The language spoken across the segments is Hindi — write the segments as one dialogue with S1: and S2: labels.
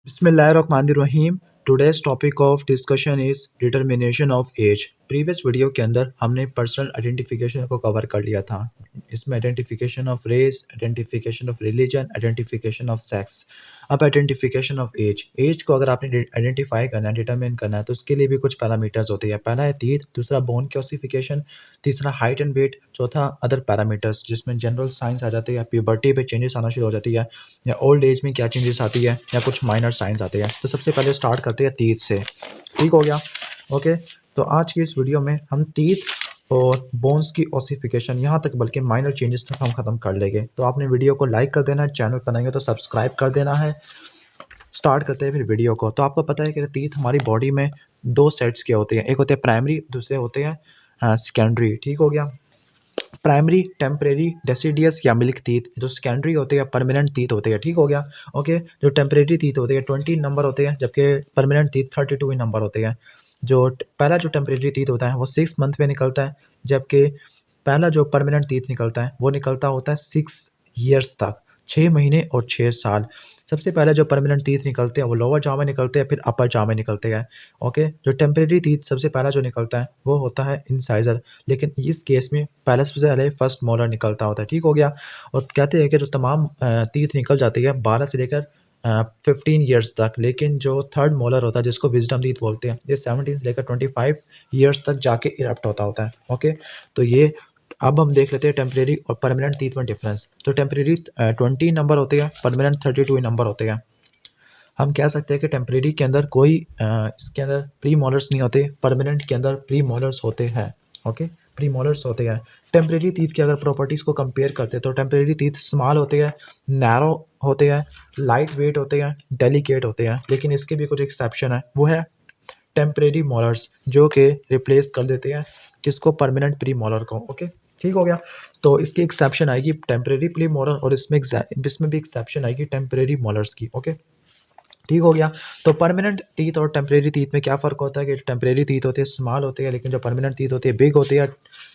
S1: बिस्मिल्लाहिर्रहमानिर्रहीम। Today's topic of discussion is determination of age. Previous video के अंदर हमने पर्सनल आइडेंटिफिकेशन को कवर कर लिया था। इसमें identification of race, identification of religion, identification of sex. अब आइडेंटिफिकेशन ऑफ एज। एज को अगर आपने आइडेंटिफाई करना है, डिटरमिन करना है, तो उसके लिए भी कुछ पैरामीटर्स होते हैं। पहला है तीर, दूसरा बोन की ऑसिफिकेशन, तीसरा हाइट एंड वेट, चौथा अदर पैरामीटर्स जिसमें जनरल साइंस आ जाती है, प्यूबर्टी पे चेंजेस आना शुरू हो जाती है, या ओल्ड एज में क्या चेंजेस आती है, या कुछ माइनर साइंस आते हैं। तो सबसे पहले स्टार्ट करते हैं तीत से। ठीक हो गया? ओके, तो आज की इस वीडियो में हम तीत और बोन्स की ऑसिफिकेशन यहाँ तक बल्कि माइनर चेंजेस तक हम ख़त्म कर लेंगे। तो आपने वीडियो को लाइक कर देना है, चैनल पर नए हो तो सब्सक्राइब कर देना है। स्टार्ट करते हैं फिर वीडियो को। तो आपको पता है कि तीत हमारी बॉडी में दो सेट्स के होते हैं, एक होते हैं प्राइमरी, दूसरे होते हैं सेकेंडरी। ठीक हो गया? प्राइमरी टेम्परेरी डेसिडियस या मिल्क टीथ, जो सेकेंडरी होते हैं परमानेंट टीथ होते हैं। ठीक हो गया? ओके, जो टेम्परेरी टीथ होते हैं 20 नंबर होते हैं, जबकि परमानेंट टीथ 32 नंबर होते हैं। पहला जो टेम्परेरी टीथ होता है वो 6 मंथ में निकलता है, जबकि पहला जो परमानेंट टीथ निकलता है वो निकलता होता है 6 ईयर्स तक, 6 महीने और 6 साल। सबसे पहले जो परमानेंट टीथ निकलते हैं वो लोअर जॉ में निकलते हैं, फिर अपर जॉ में निकलते हैं। ओके, जो टेम्परेरी टीथ सबसे पहला जो निकलता है वो होता है इंसाइजर, लेकिन इस केस में पहले सबसे पहले फर्स्ट मोलर निकलता होता है। ठीक हो गया? और कहते हैं कि जो तमाम टीथ निकल जाती है 12 से लेकर 15 ईयर्स तक, लेकिन जो थर्ड मोलर होता है जिसको विजडम टीथ बोलते हैं, ये 17 से लेकर 25 ईयर्स तक जाके इरप्ट होता है। ओके, तो ये अब हम देख लेते हैं टेम्परेरी और परमानेंट टीथ में डिफरेंस। तो टेम्परेरी 20 नंबर होते हैं, परमानेंट 32 नंबर होते हैं। हम कह सकते हैं कि टेम्परेरी के अंदर कोई इसके अंदर प्री मोलर्स नहीं होते, परमानेंट के अंदर प्री मोलर्स होते हैं। ओके, प्री मोलर्स होते हैं। टेम्परेरी टीथ की अगर प्रॉपर्टीज़ को कंपेयर करते हैं तो टेम्परेरी टीथ स्मॉल होते हैं, नैरो होते हैं, लाइट वेट होते हैं, डेलिकेट होते हैं। लेकिन इसके भी कुछ एक्सेप्शन है, वो है टेम्परेरी मोलर्स, जो कि रिप्लेस कर देते हैं किसको? परमानेंट प्री मोलर को। ओके, ठीक हो गया? तो इसकी एक्सेप्शन आएगी टेम्परेरी प्री मोलर, और इसमें भी एक्सेप्शन आएगी टेम्परेरी मोलर्स की। ओके, ठीक हो गया? तो परमानेंट टीथ और टेम्परेरी टीथ में क्या फ़र्क होता है कि टेम्परेरी टीथ होते हैं स्मॉल होते हैं, लेकिन जो परमानेंट टीथ होती है बिग होती है।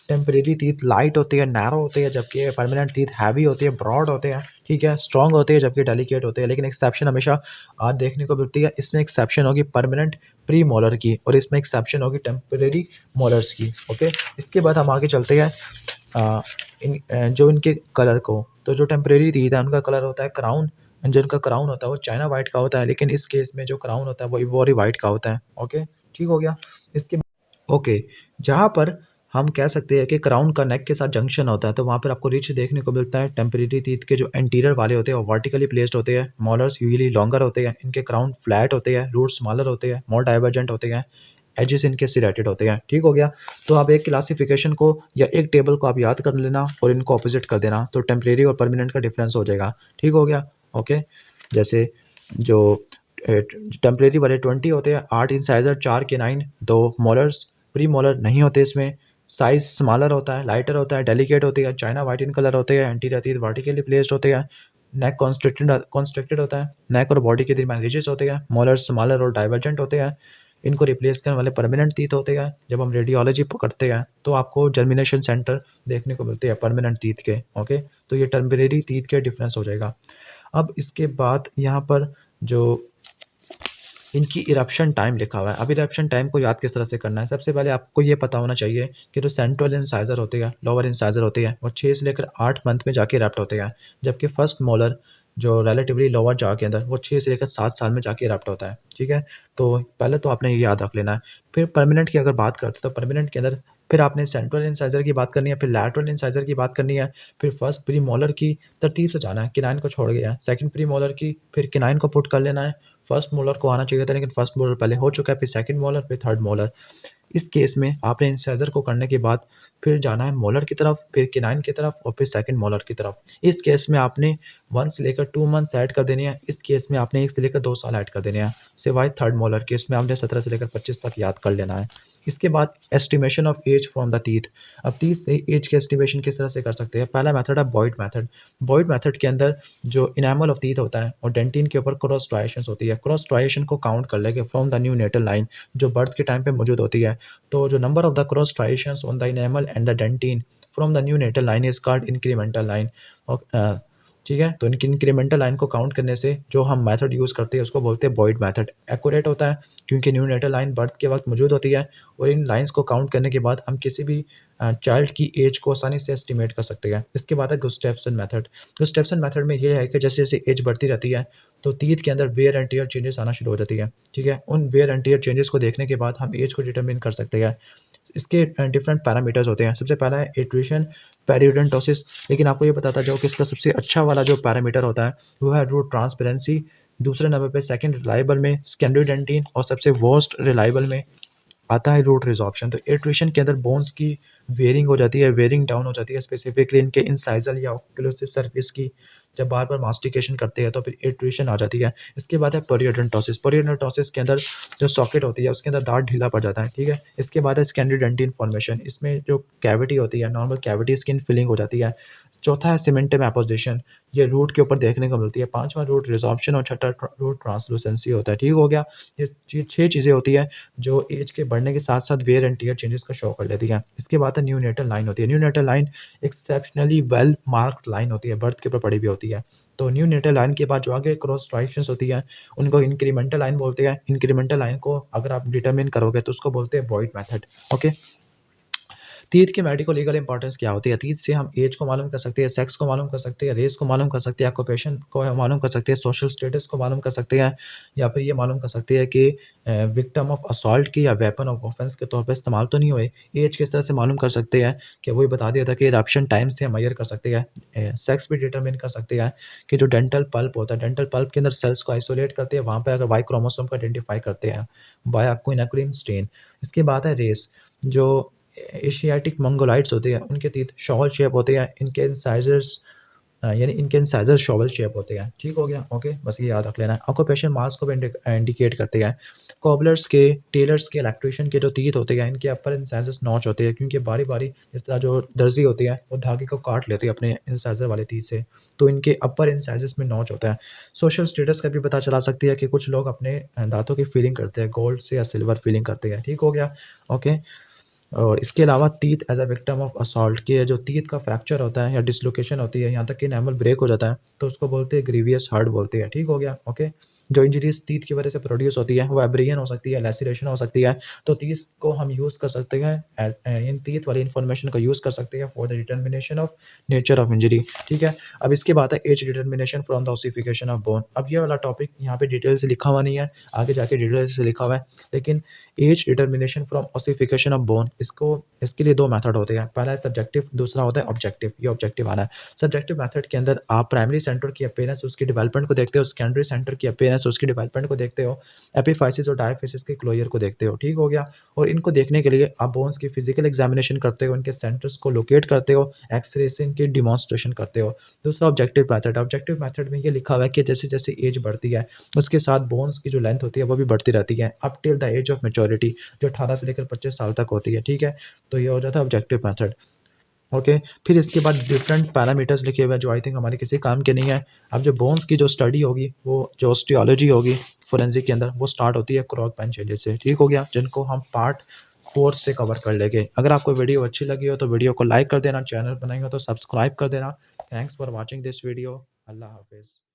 S1: टेम्परेरी टीथ लाइट होती है, नैरो होती है, जबकि परमानेंट टीथ हैवी होती है, ब्रॉड होते हैं। ठीक है? स्ट्रॉन्ग होते हैं, जबकि डेलिकेट होते हैं। लेकिन एक्सेप्शन हमेशा आज देखने को मिलती है। इसमें एक्सेप्शन होगी परमानेंट प्री मोलर की, और इसमें एक्सेप्शन होगी टेम्परेरी मोलर्स की। ओके, इसके बाद हम आगे चलते हैं जो इनके कलर को। तो जो टेम्परेरी टीथ है उनका कलर होता है क्राउन, जिनका क्राउन होता है वो चाइना वाइट का होता है, लेकिन इस केस में जो क्राउन होता है वो इवोरी वाइट का होता है। ओके, ठीक हो गया? इसके ओके, जहाँ पर हम कह सकते हैं कि क्राउन का नेक के साथ जंक्शन होता है, तो वहाँ पर आपको रिच देखने को मिलता है। टेम्परेरी टीथ के जो एंटीरियर वाले होते हैं वो वर्टिकली प्लेस्ड होते हैं, मोलर्स यूजुअली लॉन्गर होते हैं, इनके क्राउन फ्लैट होते हैं, रूट स्मॉलर होते हैं, मोर डाइवर्जेंट होते हैं, एजेस इनके सिरेटेड होते हैं। ठीक हो गया? तो आप एक क्लासिफिकेशन को या एक टेबल को आप याद कर लेना और इनको ऑपोजिट कर देना, तो टेम्परेरी और परमानेंट का डिफरेंस हो जाएगा। ठीक हो गया? ओके, जैसे जो टेम्परेरी वाले 20 होते हैं, 8 incisor, 4 canine, 2 molars, pre molar नहीं होते इसमें, साइज स्मॉलर होता है, लाइटर होता है, डेलिकेट होती है, चाइना वाइट इन कलर होते हैं, एंटीरियर टीथ वर्टिकली प्लेस्ड होते हैं, नेक कॉन्स्ट्रिक्टेड होता है, नेक और बॉडी के दरमियान रिजेस होते हैं, मोलर्स स्मॉलर और डाइवर्जेंट होते हैं। इनको रिप्लेस करने वाले परमानेंट टीथ होते हैं। जब हम रेडियोलॉजी पकड़ते हैं तो आपको जर्मिनेशन सेंटर देखने को मिलते हैं परमानेंट टीथ के। ओके, तो ये टेम्परेरी टीथ के डिफरेंस हो जाएगा। अब इसके बाद यहाँ पर जो इनकी इरप्शन टाइम लिखा हुआ है, अब इरप्शन टाइम को याद किस तरह से करना है? सबसे पहले आपको ये पता होना चाहिए कि जो सेंट्रल इंसाइजर होते हैं, लोअर इंसाइजर होते हैं, वो 6 से लेकर 8 मंथ में जाके इरप्ट होते हैं, जबकि फर्स्ट मोलर जो रिलेटिवली लोअर जॉ के अंदर वो 6 से लेकर 7 साल में जाके इरप्ट होता है। ठीक है? तो पहले तो आपने ये याद रख लेना है। फिर परमानेंट की अगर बात करते हैं तो परमानेंट के अंदर फिर आपने सेंट्रल इंसाइजर की बात करनी है, फिर लैटरल इंसाइजर की बात करनी है, फिर फर्स्ट प्री मोलर की तरतीब से जाना है, किनाइन को छोड़ गया है, सेकंड प्री मोलर की, फिर किनाइन को पुट कर लेना है। फर्स्ट मोलर को आना चाहिए था, लेकिन फर्स्ट मोलर पहले हो चुका है, फिर सेकंड मोलर, फिर थर्ड मोलर। इस केस में आपने इंसाइजर को करने के बाद फिर जाना है मोलर की तरफ, फिर किनाइन की तरफ, और फिर सेकंड मोलर की तरफ। इस केस में आपने 1 से लेकर 2 मंथ्स ऐड कर देनी है। इस केस में आपने 1 से लेकर 2 साल ऐड कर देने हैं, सिवाय थर्ड मोलर के। इसमें आपने 17 से लेकर 25 तक याद कर लेना है। इसके बाद estimation of age from the teeth. अब टीथ से एज की एस्टिमेशन किस तरह से कर सकते हैं? पहला मेथड है बॉयड मेथड। बॉयड मेथड के अंदर जो इनेमल ऑफ टीथ होता है और डेंटिन के ऊपर क्रॉस स्ट्राइएशंस होती है, क्रॉस स्ट्राइएशन को काउंट कर लेंगे from the neonatal line, जो बर्थ के टाइम पे मौजूद होती है। तो जो number of the cross striations on the enamel and the dentin from the neonatal line is called incremental line. ठीक है? तो इनकी इंक्रीमेंटल लाइन को काउंट करने से जो हम मेथड यूज़ करते हैं उसको बोलते हैं बॉयड मेथड। एक्यूरेट होता है क्योंकि न्यूनेटल लाइन बर्थ के वक़्त मौजूद होती है और इन लाइन्स को काउंट करने के बाद हम किसी भी चाइल्ड की एज को आसानी से एस्टिमेट कर सकते हैं। इसके बाद है गुस्टेफ्सन मेथड। गुस्टेफ्सन मेथड में ये है कि जैसे-जैसे एज बढ़ती रहती है तो टीथ के अंदर वेयर एंड टियर चेंजेस आना शुरू हो जाती है। ठीक है? उन वेयर एंड टियर चेंजेस को देखने के बाद हम एज को डिटरमाइन कर सकते हैं। इसके डिफरेंट पैरामीटर्स होते हैं। सबसे पहला है इटरेशन पेरियोडोंटोसिस। लेकिन आपको ये बताता जाऊँ कि इसका सबसे अच्छा वाला जो पैरामीटर होता है वो है रूट ट्रांसपेरेंसी। दूसरे नंबर पे सेकंड रिलायबल में स्कैंडियोडेंटिन और सबसे वर्स्ट रिलायबल में आता है रूट रिज़ॉर्प्शन। तो इटरेशन के अंदर बोन्स की वेयरिंग हो जाती है, वेयरिंग डाउन हो जाती है स्पेसिफिकली इनके इंसाइज़ल या ओक्लूसिव सरफेस की। जब बार-बार मास्टिकेशन करते हैं तो फिर इटरेशन आ जाती है। इसके बाद है पेरियोडोंटोसिस। पेरियोडोंटोसिस के अंदर जो सॉकेट होती है उसके अंदर दाँत ढीला पड़ जाता है, ठीक है? इसके बाद है स्कैंडियोडेंटिन फॉर्मेशन। इसमें जो कैविटी होती है, नॉर्मल कैविटी स्किन फिलिंग हो जाती है। चौथा है सीमेंटम एपोज़िशन, ये रूट के ऊपर देखने को मिलती है। पाँचवाँ रूट रिज़ॉर्प्शन और छठा रूट ट्रांसलूसेंसी होता है, ठीक हो गया? ये 6 चीज़ें होती हैं जो एज के बढ़ने के साथ-साथ वेयर एंड टियर चेंजेस को शो कर लेती हैं। इसके बाद है न्यूनेटल लाइन होती है। Neonatal line exceptionally well marked line होती है, बर्थ के ऊपर पड़ी हुई होती है। तो न्यूनेटल लाइन के बाद जो आगे क्रॉस स्ट्राइएशंस होती हैं, उनको इंक्रीमेंटल लाइन बोलते हैं। इंक्रीमेंटल लाइन को अगर आप डिटरमाइन करोगे तो उसको बोलते हैं बॉयड मेथड, ओके? तीत की मेडिको लीगल इंपॉर्टेंस क्या होती है? तीत से हम एज को मालूम कर सकते हैं, सेक्स को मालूम कर सकते हैं, रेस को मालूम कर सकते हैं, ऑक्यूपेशन को मालूम कर सकते हैं, सोशल स्टेटस को मालूम कर सकते हैं या फिर ये मालूम कर सकते हैं कि विक्टिम ऑफ असॉल्ट की या वेपन ऑफ ऑफेंस के तौर पे इस्तेमाल तो नहीं हुए। एज किस तरह से मालूम कर सकते हैं कि वही बता दिया था कि इरप्शन टाइम से हम मेजर कर सकते हैं। सेक्स भी डिटरमाइन कर सकते हैं कि जो डेंटल पल्प होता है, डेंटल पल्प के अंदर सेल्स को आइसोलेट करते हैं, वहाँ पे अगर वाई क्रोमोसोम को आइडेंटिफाई करते हैं बाय क्विनाक्रिन स्टेन। इसके बाद है रेस, जो एशियाटिक मंगोलाइड्स होते हैं, उनके teeth शॉवल शेप होते हैं, इनके इंसाइज़र्स यानी इनके इंसाइज़र्स शॉवल शेप होते हैं, ठीक हो गया? ओके, बस ये याद रख लेना है। ऑक्यूपेशन मास को भी इंडिकेट करते हैं। कॉबलर्स के, टेलर्स के, इलेक्ट्रीशियन के जो teeth होते हैं, इनके अपर इंसाइज़र्स नॉच होते हैं क्योंकि बारी-बारी इस तरह जो दर्जी होती है, वो धागे को काट लेती है अपने इंसाइज़र वाले teeth से, तो इनके अपर इंसाइज़र्स में नॉच होता है। सोशल स्टेटस का भी पता चला सकती है कि कुछ लोग अपने दाँतों की फीलिंग करते हैं, गोल्ड से या सिल्वर फीलिंग करते हैं, ठीक हो गया? ओके। और इसके अलावा teeth as a victim of assault, कि जो टीथ का फ्रैक्चर होता है या डिसलोकेशन होती है, यहाँ तक कि एनामल ब्रेक हो जाता है, तो उसको बोलते हैं ग्रीवियस हर्ट बोलते हैं, ठीक हो गया? ओके। जो इंजरीज़ टीथ की वजह से प्रोड्यूस होती है, वो एब्रेशन हो सकती है, लैसिरेशन हो सकती है, तो टीथ को हम यूज़ कर सकते हैं इन टीथ वाली इन्फॉर्मेशन को यूज़ कर सकते हैं for the determination of nature of injury, ठीक है? अब इसके बाद है age determination from the ossification of bone. अब ये वाला टॉपिक यहाँ पे डिटेल से लिखा हुआ नहीं है, आगे जाके डिटेल से लिखा हुआ है, लेकिन age determination from ossification of bone, इसके लिए 2 मेथड होते हैं। पहला है सब्जेक्टिव, दूसरा होता है ऑब्जेक्टिव। ये ऑब्जेक्टिव वाला है। सब्जेक्टिव मेथड के अंदर आप प्राइमरी सेंटर की अपीयरेंस, उसकी डेवलपमेंट को देखते हो, सेकेंडरी सेंटर की अपीयरेंस, उसकी डेवलपमेंट को देखते हो, एपिफाइसिस और डायफिसिस के क्लोजर को देखते हो, ठीक हो गया? और इनको देखने के लिए आप बोन्स की फिजिकल एग्जामिनेशन करते हो, इनके सेंटर्स को लोकेट करते हो, एक्स-रे से इनकी डेमोंस्ट्रेशन करते हो। दूसरा ऑब्जेक्टिव मेथड, ऑब्जेक्टिव मेथड में ये लिखा हुआ है कि जैसे-जैसे एज बढ़ती है, उसके साथ बोन्स की जो लेंथ होती है वो भी बढ़ती रहती है up till the age of maturity, जो 18 से लेकर 25 साल तक होती है, ठीक है? तो ये हो जाता है ऑब्जेक्टिव मेथड, ओके। फिर इसके बाद डिफरेंट पैरामीटर्स लिखे हुए हैं जो आई थिंक हमारे किसी काम के नहीं है। अब जो बोन्स की जो स्टडी होगी, वो जो ऑस्टियोलॉजी होगी फोरेंसिक के अंदर, वो स्टार्ट होती है क्रॉक बेंच चेंजेस से, ठीक हो गया? जिनको हम पार्ट 4 से कवर कर लेंगे। अगर आपको वीडियो अच्छी लगी हो तो वीडियो को लाइक कर देना, चैनल बनाएंगे तो सब्सक्राइब कर देना। Thanks for watching this video. अल्लाह हाफिज़।